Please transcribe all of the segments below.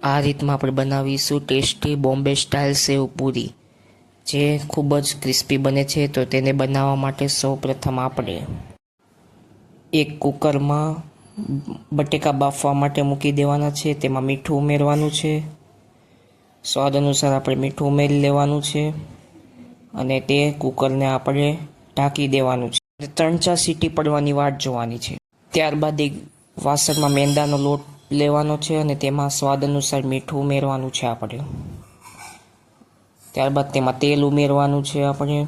આ રીતમાં આપણે બનાવીશું ટેસ્ટી બોમ્બે સ્ટાઇલ સેવ પૂરી, જે ખૂબ જ ક્રિસ્પી બને છે. તો તેને બનાવવા માટે સૌપ્રથમ આપણે એક કુકરમાં બટેકા બાફવા માટે મૂકી દેવાના છે. તેમાં મીઠું ઉમેરવાનું છે. સ્વાદ અનુસાર આપણે મીઠું ઉમેરી લેવાનું છે અને તે કુકરને આપણે ઢાંકી દેવાનું છે. 3-4 સીટી પડવાની વાટ જોવાની છે. ત્યારબાદ એક વાસણમાં મેંદાનો લોટ લેવાનો છે અને તેમાં સ્વાદ અનુસાર મીઠું ઉમેરવાનું છે આપણે. ત્યારબાદ તેમાં તેલ ઉમેરવાનું છે આપણે,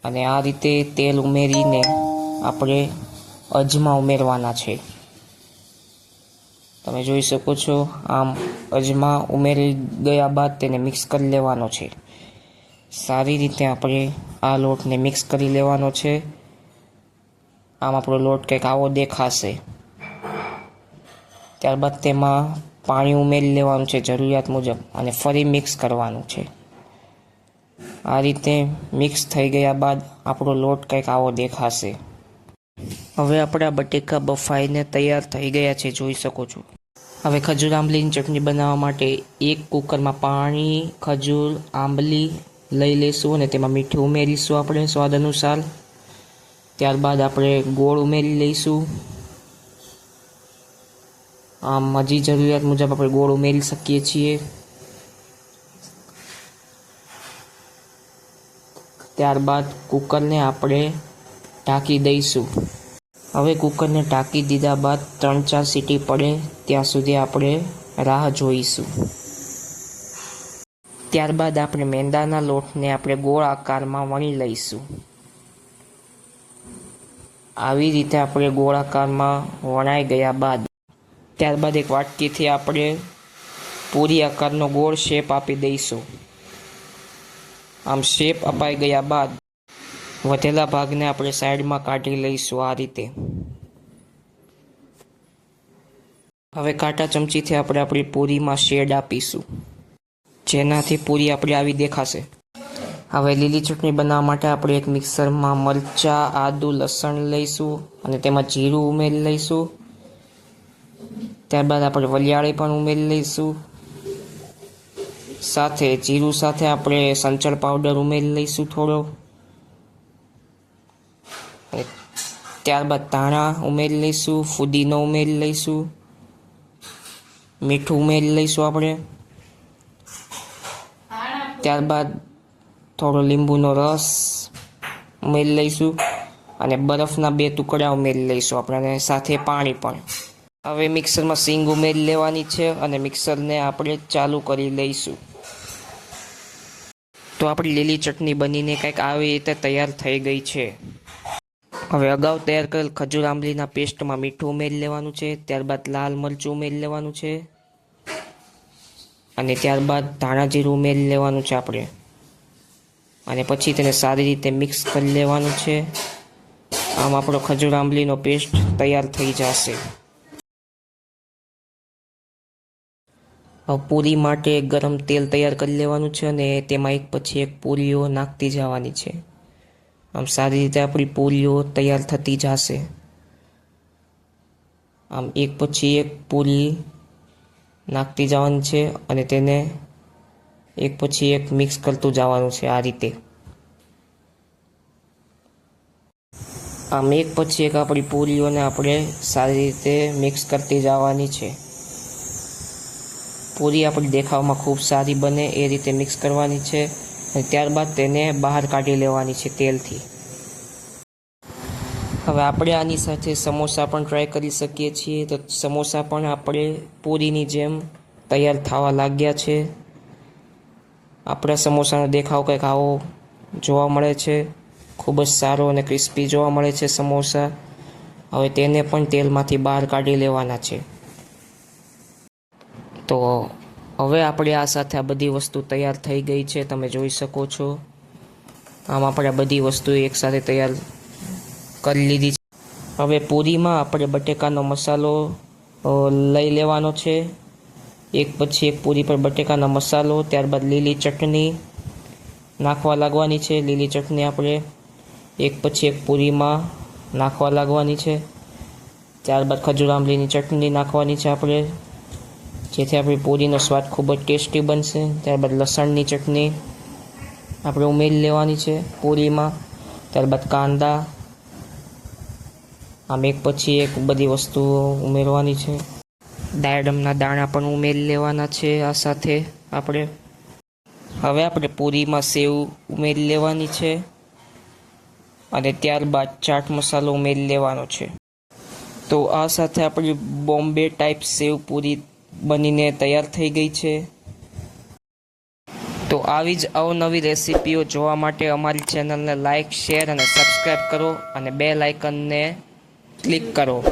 અને આ રીતે તેલ ઉમેરીને આપણે અજમા ઉમેરવાના છે. તમે જોઈ શકો છો, આમ અજમા ઉમેરી ગયા બાદ તેને મિક્સ કરી લેવાનો છે. સારી રીતે આપણે આ લોટને મિક્સ કરી લેવાનો છે. આમ આપણો લોટ કંઈક આવો દેખાશે. ત્યારબાદ તેમાં પાણી ઉમેરી લેવાનું છે જરૂરિયાત મુજબ, અને ફરી મિક્સ કરવાનું છે. આ રીતે મિક્સ થઈ ગયા બાદ આપણો લોટ કંઈક આવો દેખાશે. હવે આપણા બટેકા બફાઈને તૈયાર થઈ ગયા છે, જોઈ શકો છો. હવે ખજૂર આંબલીની ચટણી બનાવવા માટે એક કુકરમાં પાણી, ખજૂર, આંબલી લઈ લઈશું અને તેમાં મીઠું ઉમેરીશું આપણે સ્વાદ અનુસાર. ત્યારબાદ આપણે ગોળ ઉમેરી લઈશું. આમ હજી જરૂરિયાત મુજબ આપણે ગોળ ઉમેરી શકીએ છીએ. ત્યારબાદ કુકરને આપણે ઢાંકી દઈશું. હવે કુકરને ઢાંકી દીધા બાદ 3-4 સીટી પડે ત્યાં સુધી આપણે રાહ જોઈશું. ત્યારબાદ આપણે મેંદાના લોટને આપણે ગોળ આકારમાં વણી લઈશું. આવી રીતે આપણે ગોળ આકારમાં વણાઈ ગયા બાદ ત્યારબાદ એક વાટકીથી આપણે પૂરી આકારનો ગોળ શેપ આપી દઈશું. આમ શેપ અપાઈ ગયા બાદ વધેલા ભાગને આપણે સાઈડમાં કાઢી લઈશું આ રીતે. હવે કાંટા ચમચીથી આપણે આપણી પૂરીમાં શેડ આપીશું, જેનાથી પૂરી આપણી આવી દેખાશે. હવે લીલી ચટણી બનાવવા માટે આપણે એક મિક્સરમાં મરચાં, આદુ, લસણ લઈશું અને તેમાં જીરું ઉમેરી લઈશું. ત્યારબાદ આપણે વલિયાળી પણ ઉમેરી લઈશું. સાથે જીરું સાથે આપણે સંચળ પાવડર ઉમેરી લઈશું થોડો. ત્યારબાદ ધાણા ઉમેરી લઈશું, ફુદીનો ઉમેરી લઈશું, મીઠું ઉમેરી લઈશું આપણે. ત્યારબાદ થોડો લીંબુનો રસ ઉમેરી લઈશું અને બરફના 2 ટુકડા ઉમેરી લઈશું આપણે, સાથે પાણી પણ. હવે મિક્સરમાં સીંગ ઉમેરી લેવાની છે અને મિક્સરને આપણે ચાલુ કરી લઈશું. તો આપણી લીલી ચટણી બનીને કંઈક આવી રીતે તૈયાર થઈ ગઈ છે. હવે અગાઉ તૈયાર કરેલ ખજૂર આંબલીના પેસ્ટમાં મીઠું ઉમેરી લેવાનું છે. ત્યારબાદ લાલ મરચું ઉમેરી લેવાનું છે અને ત્યારબાદ ધાણા જીરું ઉમેરી લેવાનું છે આપણે, અને પછી તેને સારી રીતે મિક્સ કરી લેવાનું છે. આમ આપણો ખજૂર આંબલીનો પેસ્ટ તૈયાર થઈ જશે. હવે પૂરી માટે ગરમ તેલ તૈયાર કરી લેવાનું છે અને તેમાં એક પછી એક પૂરીઓ નાખતી જવાની છે. આમ સારી રીતે આપણી પૂરીઓ તૈયાર થતી જશે. આમ એક પછી એક પૂરી નાખતી જવાની છે અને તેને એક પછી એક મિક્સ કરતું જવાનું છે આ રીતે. આમ એક પછી એક આપણી પૂરીઓને આપણે સારી રીતે મિક્સ કરતી જવાની છે. પૂરી આપણી દેખાવમાં ખૂબ સારી બને એ રીતે મિક્સ કરવાની છે અને ત્યારબાદ તેને બહાર કાઢી લેવાની છે તેલથી. હવે આપણે આની સાથે સમોસા પણ ટ્રાય કરી શકીએ છીએ. તો સમોસા પણ આપણે પૂરીની જેમ તૈયાર થવા લાગ્યા છે. આપણા સમોસાનો દેખાવ કંઈક આવો જોવા મળે છે. ખૂબ જ સારો અને ક્રિસ્પી જોવા મળે છે સમોસા. હવે તેને પણ તેલમાંથી બહાર કાઢી લેવાના છે. તો હવે આપણે આ સાથે આ બધી વસ્તુ તૈયાર થઈ ગઈ છે, તમે જોઈ શકો છો. આમ આપણે બધી વસ્તુ એકસાથે તૈયાર કરી લીધી છે. હવે પૂરીમાં આપણે બટેકાનો મસાલો લઈ લેવાનો છે. એક પછી એક પૂરી પર બટેકાનો મસાલો, ત્યારબાદ લીલી ચટણી નાખવા લાગવાની છે. લીલી ચટણી આપણે એક પછી એક પૂરીમાં નાખવા લાગવાની છે. ત્યારબાદ ખજૂર આંબલીની ચટણી નાખવાની છે આપણે, જેથી આપણી પૂરીનો સ્વાદ ખૂબ જ ટેસ્ટી બનશે. ત્યારબાદ લસણની ચટણી આપણે ઉમેરી લેવાની છે પૂરીમાં. ત્યારબાદ કાંદા, આમ એક પછી એક બધી વસ્તુઓ ઉમેરવાની છે. દાડમના દાણા પણ ઉમેરી લેવાના છે આ સાથે આપણે. હવે આપણે પૂરીમાં સેવ ઉમેરી લેવાની છે અને ત્યારબાદ ચાટ મસાલો ઉમેરી લેવાનો છે. તો આ સાથે આપણી બોમ્બે ટાઈપ સેવ પૂરી બનીને તૈયાર થઈ ગઈ છે. તો આવી જ અવનવી રેસીપીઓ જોવા માટે અમારી ચેનલને લાઇક, શેર અને સબસ્ક્રાઈબ કરો અને બેલ આઇકનને ક્લિક કરો.